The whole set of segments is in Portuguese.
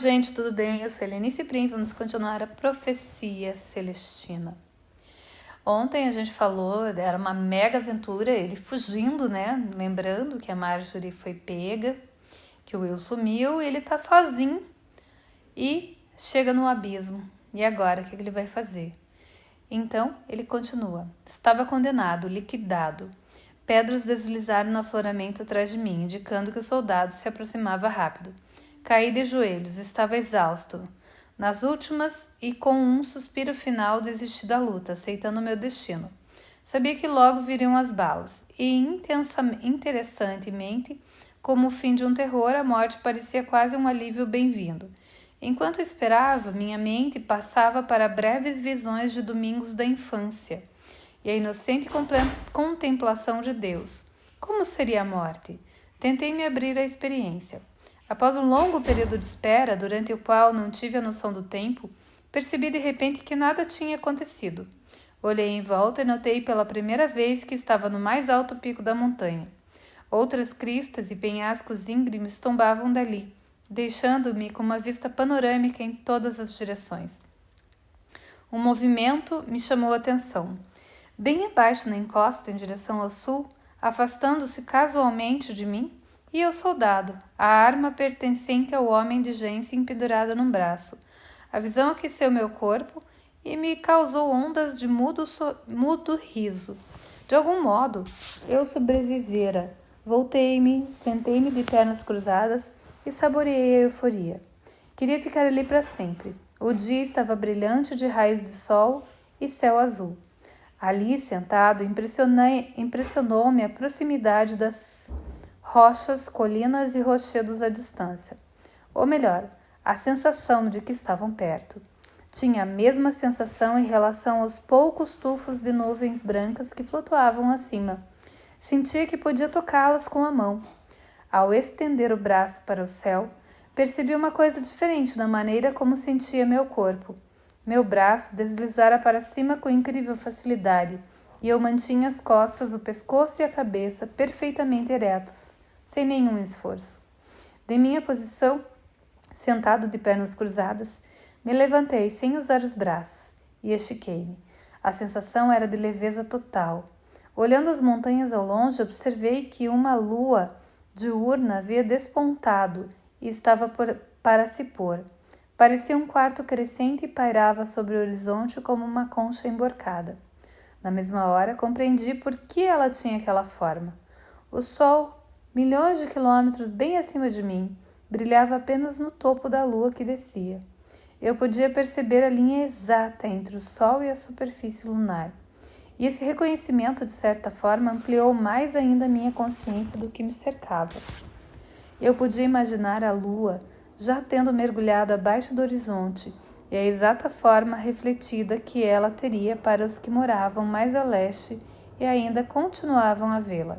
gente, tudo bem? Eu sou Helenice Prim, vamos continuar a profecia celestina. Ontem a gente falou, era uma mega aventura, ele fugindo, né? Lembrando que a Marjorie foi pega, que o Will sumiu e ele tá sozinho e chega no abismo. E agora, o que ele vai fazer? Então, ele continua. Estava condenado, liquidado. Pedras deslizaram no afloramento atrás de mim, indicando que o soldado se aproximava rápido. Caí de joelhos, estava exausto. Nas últimas, e com um suspiro final, desisti da luta, aceitando meu destino. Sabia que logo viriam as balas, e interessantemente, como o fim de um terror, a morte parecia quase um alívio bem-vindo. Enquanto esperava, minha mente passava para breves visões de domingos da infância e a inocente contemplação de Deus. Como seria a morte? Tentei me abrir à experiência. Após um longo período de espera, durante o qual não tive a noção do tempo, percebi de repente que nada tinha acontecido. Olhei em volta e notei pela primeira vez que estava no mais alto pico da montanha. Outras cristas e penhascos íngremes tombavam dali, deixando-me com uma vista panorâmica em todas as direções. Um movimento me chamou a atenção. Bem abaixo na encosta, em direção ao sul, afastando-se casualmente de mim, ia o soldado, a arma pertencente ao homem de Jensen pendurada num braço. A visão aqueceu meu corpo e me causou ondas de mudo riso. De algum modo, eu sobrevivera. Voltei-me, sentei-me de pernas cruzadas e saboreei a euforia. Queria ficar ali para sempre. O dia estava brilhante de raios de sol e céu azul. Ali, sentado, impressionou-me a proximidade das rochas, colinas e rochedos à distância. Ou melhor, a sensação de que estavam perto. Tinha a mesma sensação em relação aos poucos tufos de nuvens brancas que flutuavam acima. Sentia que podia tocá-las com a mão. Ao estender o braço para o céu, percebi uma coisa diferente na maneira como sentia meu corpo. Meu braço deslizara para cima com incrível facilidade, e eu mantinha as costas, o pescoço e a cabeça perfeitamente eretos, sem nenhum esforço. De minha posição, sentado de pernas cruzadas, me levantei sem usar os braços e estiquei-me. A sensação era de leveza total. Olhando as montanhas ao longe, observei que uma lua diurna havia despontado e estava para se pôr. Parecia um quarto crescente e pairava sobre o horizonte como uma concha emborcada. Na mesma hora, compreendi por que ela tinha aquela forma. O sol, milhões de quilômetros bem acima de mim, brilhava apenas no topo da lua que descia. Eu podia perceber a linha exata entre o sol e a superfície lunar. E esse reconhecimento, de certa forma, ampliou mais ainda a minha consciência do que me cercava. Eu podia imaginar a lua já tendo mergulhado abaixo do horizonte e a exata forma refletida que ela teria para os que moravam mais a leste e ainda continuavam a vê-la.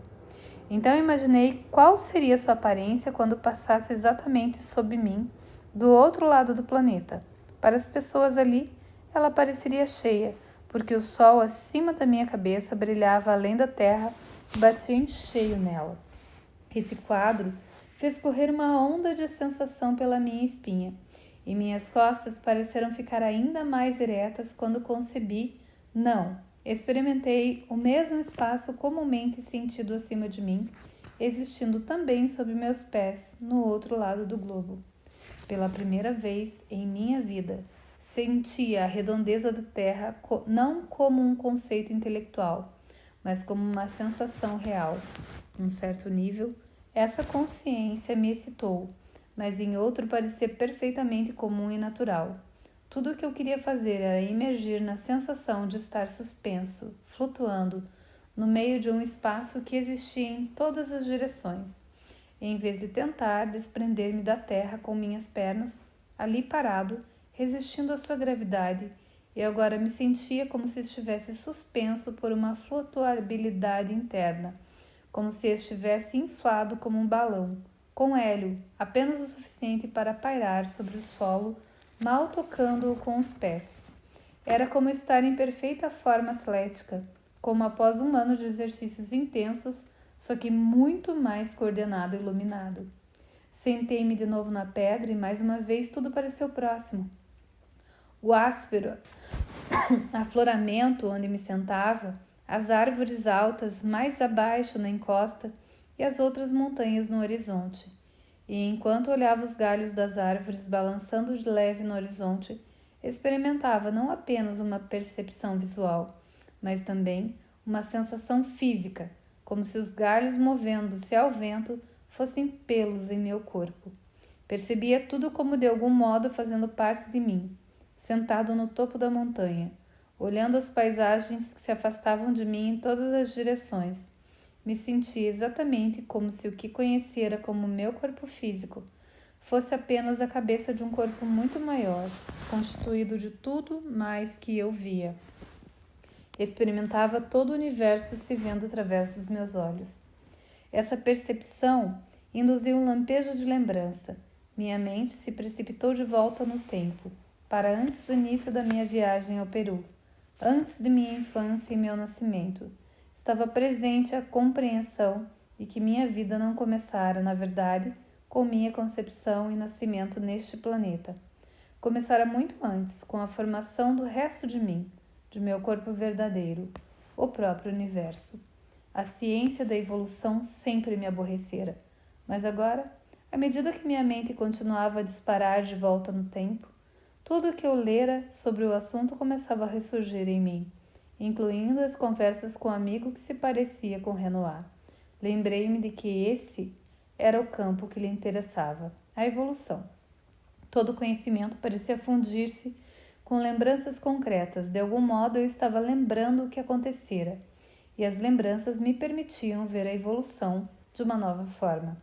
Então imaginei qual seria sua aparência quando passasse exatamente sob mim, do outro lado do planeta. Para as pessoas ali, ela pareceria cheia, porque o sol acima da minha cabeça brilhava além da terra e batia em cheio nela. Esse quadro fez correr uma onda de sensação pela minha espinha, e minhas costas pareceram ficar ainda mais eretas quando experimentei o mesmo espaço comumente sentido acima de mim, existindo também sob meus pés, no outro lado do globo. Pela primeira vez em minha vida, sentia a redondeza da Terra não como um conceito intelectual, mas como uma sensação real. Num certo nível, essa consciência me excitou, mas em outro parecia perfeitamente comum e natural. Tudo o que eu queria fazer era imergir na sensação de estar suspenso, flutuando, no meio de um espaço que existia em todas as direções. Em vez de tentar desprender-me da terra com minhas pernas, ali parado, resistindo à sua gravidade, eu agora me sentia como se estivesse suspenso por uma flutuabilidade interna, como se estivesse inflado como um balão, com hélio, apenas o suficiente para pairar sobre o solo, mal tocando-o com os pés. Era como estar em perfeita forma atlética, como após um ano de exercícios intensos, só que muito mais coordenado e iluminado. Sentei-me de novo na pedra e mais uma vez tudo pareceu próximo. O áspero afloramento onde me sentava, as árvores altas mais abaixo na encosta e as outras montanhas no horizonte. E enquanto olhava os galhos das árvores balançando de leve no horizonte, experimentava não apenas uma percepção visual, mas também uma sensação física, como se os galhos movendo-se ao vento fossem pelos em meu corpo. Percebia tudo como de algum modo fazendo parte de mim, sentado no topo da montanha, olhando as paisagens que se afastavam de mim em todas as direções. Me sentia exatamente como se o que conhecera como meu corpo físico fosse apenas a cabeça de um corpo muito maior, constituído de tudo mais que eu via. Experimentava todo o universo se vendo através dos meus olhos. Essa percepção induziu um lampejo de lembrança. Minha mente se precipitou de volta no tempo, para antes do início da minha viagem ao Peru, antes de minha infância e meu nascimento. Estava presente a compreensão de que minha vida não começara, na verdade, com minha concepção e nascimento neste planeta. Começara muito antes, com a formação do resto de mim, de meu corpo verdadeiro, o próprio universo. A ciência da evolução sempre me aborrecera, mas agora, à medida que minha mente continuava a disparar de volta no tempo, tudo o que eu lera sobre o assunto começava a ressurgir em mim, incluindo as conversas com um amigo que se parecia com Renoir. Lembrei-me de que esse era o campo que lhe interessava, a evolução. Todo o conhecimento parecia fundir-se com lembranças concretas. De algum modo eu estava lembrando o que acontecera, e as lembranças me permitiam ver a evolução de uma nova forma.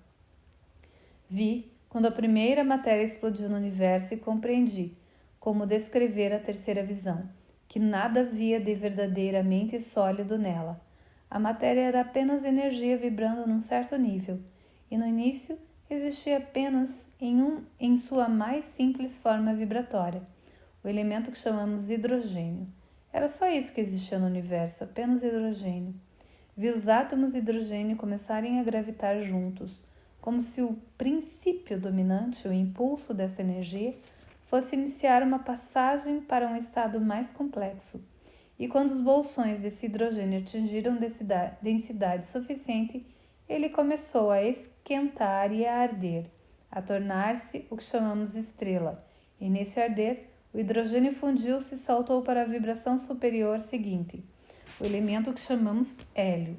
Vi quando a primeira matéria explodiu no universo e compreendi como descrever a terceira visão, que nada havia de verdadeiramente sólido nela. A matéria era apenas energia vibrando num certo nível, e no início existia apenas em sua mais simples forma vibratória, o elemento que chamamos hidrogênio. Era só isso que existia no universo, apenas hidrogênio. Vi os átomos de hidrogênio começarem a gravitar juntos, como se o princípio dominante, o impulso dessa energia, fosse iniciar uma passagem para um estado mais complexo. E quando os bolsões desse hidrogênio atingiram densidade suficiente, ele começou a esquentar e a arder, a tornar-se o que chamamos estrela. E nesse arder, o hidrogênio fundiu-se e saltou para a vibração superior seguinte, o elemento que chamamos hélio.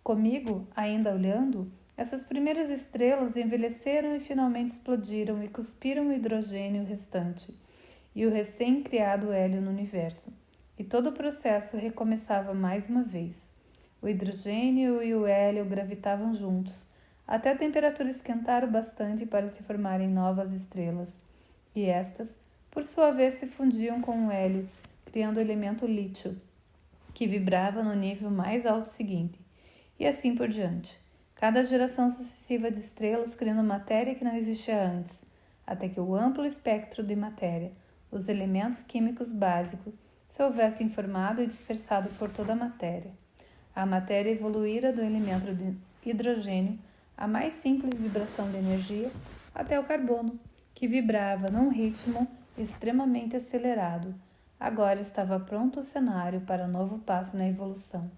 Comigo, ainda olhando, essas primeiras estrelas envelheceram e finalmente explodiram e cuspiram o hidrogênio restante e o recém-criado hélio no universo. E todo o processo recomeçava mais uma vez. O hidrogênio e o hélio gravitavam juntos, até a temperatura esquentar o bastante para se formarem novas estrelas. E estas, por sua vez, se fundiam com o hélio, criando o elemento lítio, que vibrava no nível mais alto seguinte, e assim por diante. Cada geração sucessiva de estrelas criando matéria que não existia antes, até que o amplo espectro de matéria, os elementos químicos básicos, se houvessem formado e dispersado por toda a matéria. A matéria evoluíra do elemento de hidrogênio, a mais simples vibração de energia, até o carbono, que vibrava num ritmo extremamente acelerado. Agora estava pronto o cenário para um novo passo na evolução.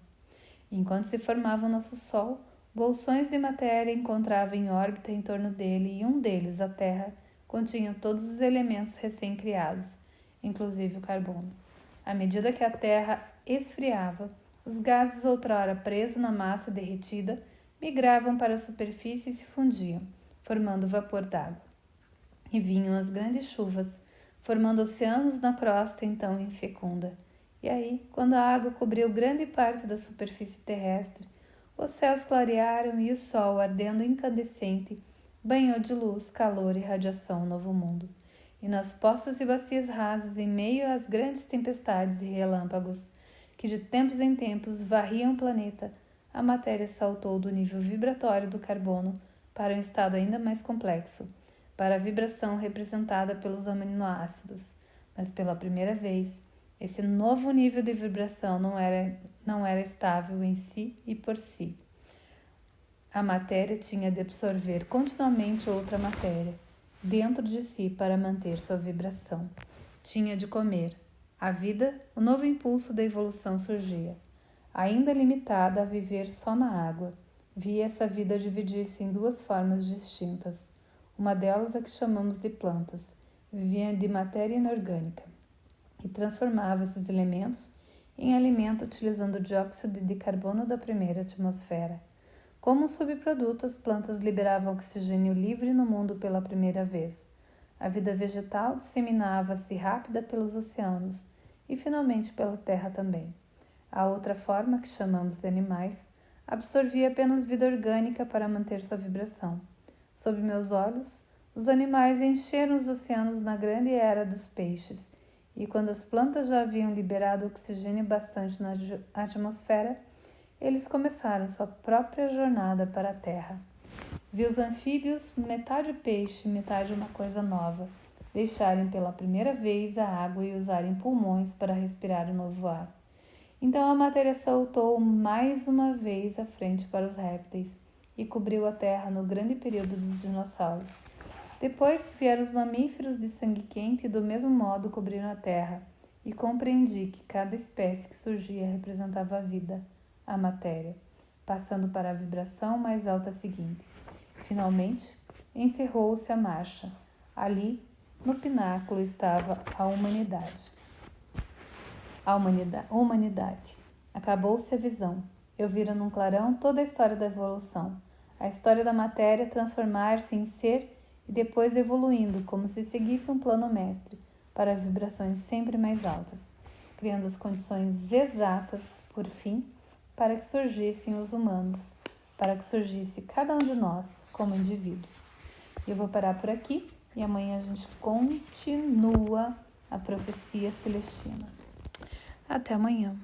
Enquanto se formava o nosso Sol, bolsões de matéria encontravam em órbita em torno dele e um deles, a Terra, continha todos os elementos recém-criados, inclusive o carbono. À medida que a Terra esfriava, os gases outrora presos na massa derretida migravam para a superfície e se fundiam, formando vapor d'água. E vinham as grandes chuvas, formando oceanos na crosta então infecunda. E aí, quando a água cobriu grande parte da superfície terrestre, os céus clarearam e o sol, ardendo incandescente, banhou de luz, calor e radiação o novo mundo. E nas poças e bacias rasas, em meio às grandes tempestades e relâmpagos, que de tempos em tempos varriam o planeta, a matéria saltou do nível vibratório do carbono para um estado ainda mais complexo, para a vibração representada pelos aminoácidos. Mas pela primeira vez, esse novo nível de vibração não era estável em si e por si. A matéria tinha de absorver continuamente outra matéria dentro de si para manter sua vibração. Tinha de comer. A vida, o novo impulso da evolução surgia. Ainda limitada a viver só na água, via essa vida dividir-se em duas formas distintas. Uma delas a que chamamos de plantas, vivia de matéria inorgânica e transformava esses elementos em alimento utilizando o dióxido de carbono da primeira atmosfera. Como um subproduto, as plantas liberavam oxigênio livre no mundo pela primeira vez. A vida vegetal disseminava-se rápida pelos oceanos e finalmente pela terra também. A outra forma, que chamamos de animais, absorvia apenas vida orgânica para manter sua vibração. Sob meus olhos, os animais encheram os oceanos na grande era dos peixes, e quando as plantas já haviam liberado oxigênio bastante na atmosfera, eles começaram sua própria jornada para a terra. Vi os anfíbios, metade peixe, metade uma coisa nova, deixarem pela primeira vez a água e usarem pulmões para respirar o novo ar. Então a matéria saltou mais uma vez à frente para os répteis e cobriu a terra no grande período dos dinossauros. Depois vieram os mamíferos de sangue quente e do mesmo modo cobriram a terra, e compreendi que cada espécie que surgia representava a vida, a matéria, passando para a vibração mais alta seguinte. Finalmente, encerrou-se a marcha. Ali, no pináculo, estava a humanidade. Humanidade. Acabou-se a visão. Eu vira num clarão toda a história da evolução, a história da matéria transformar-se em ser e depois evoluindo como se seguisse um plano mestre para vibrações sempre mais altas, criando as condições exatas, por fim, para que surgissem os humanos, para que surgisse cada um de nós como indivíduo. Eu vou parar por aqui e amanhã a gente continua a profecia celestina. Até amanhã.